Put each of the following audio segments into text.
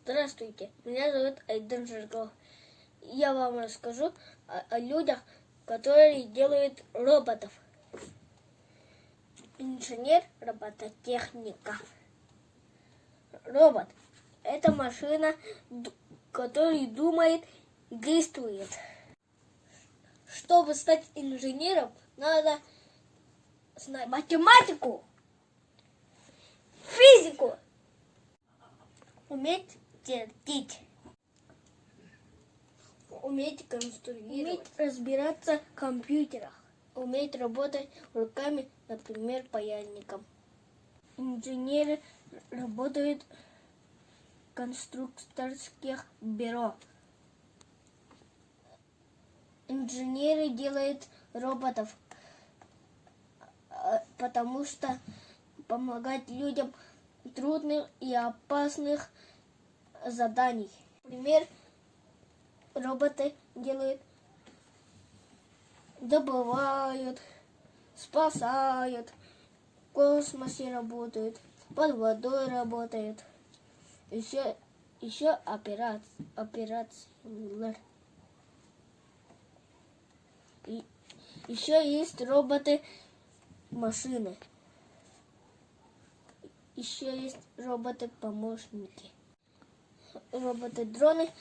Здравствуйте, меня зовут Айдан Жирков. Я вам расскажу о людях, которые делают роботов. Инженер-робототехника. Робот – это машина, которая думает и действует. Чтобы стать инженером, надо знать математику, физику, уметь чертить, уметь конструировать, уметь разбираться в компьютерах, уметь работать руками, например, паяльником. Инженеры работают в конструкторских бюро. Инженеры делают роботов, потому что помогать людям трудных и опасных заданий. Например, роботы делают, добывают, спасают, в космосе работают, под водой работают. Еще операции. Еще есть роботы-машины. Еще есть роботы-помощники. Роботы-дроны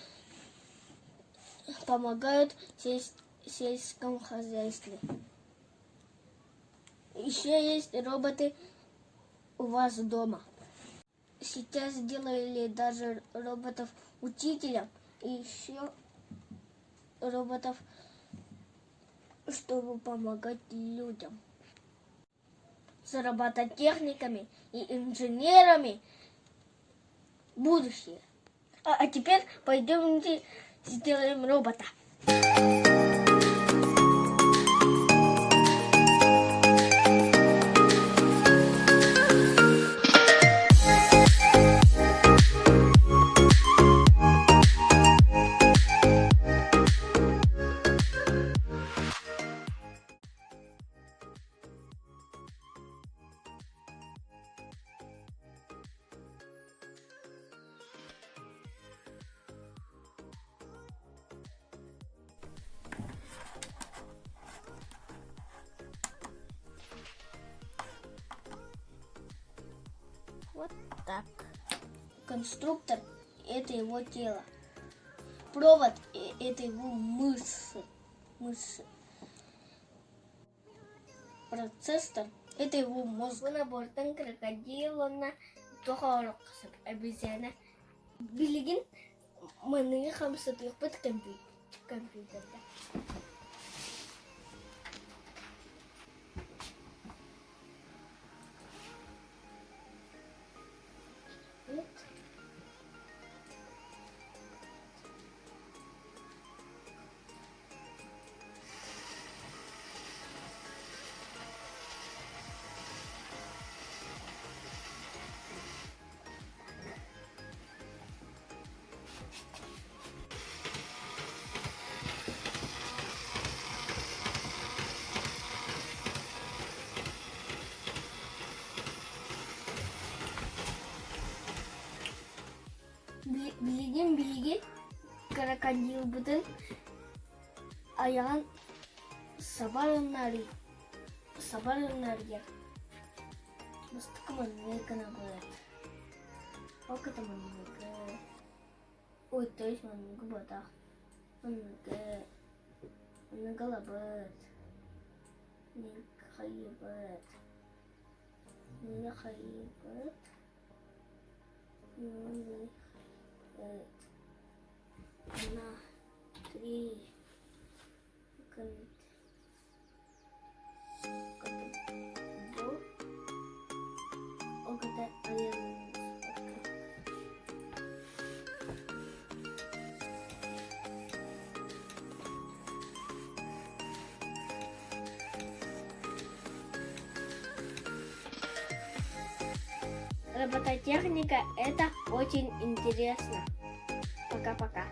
помогают в сельском хозяйстве. Еще есть роботы у вас дома. Сейчас сделали даже роботов-учителя и еще роботов, чтобы помогать людям. С робототехниками и инженерами будущее. А теперь пойдемте сделаем робота. Вот так. Конструктор – это его тело. Провод – это его мышцы. Процессор – это его мозг. Набортан крокодил, на тохорок обезьяна. Билигин мы хамсатых под компьютер. Билигин крокодил бүтін аяғын сабарынар ер. Мыстықы маннекана болады. Оката маннекі. Ой, то есть маннекі батақ. Маннекі лабыт. Маннекі хайыбыт. На 3 Робототехника – это очень интересно. Пока-пока.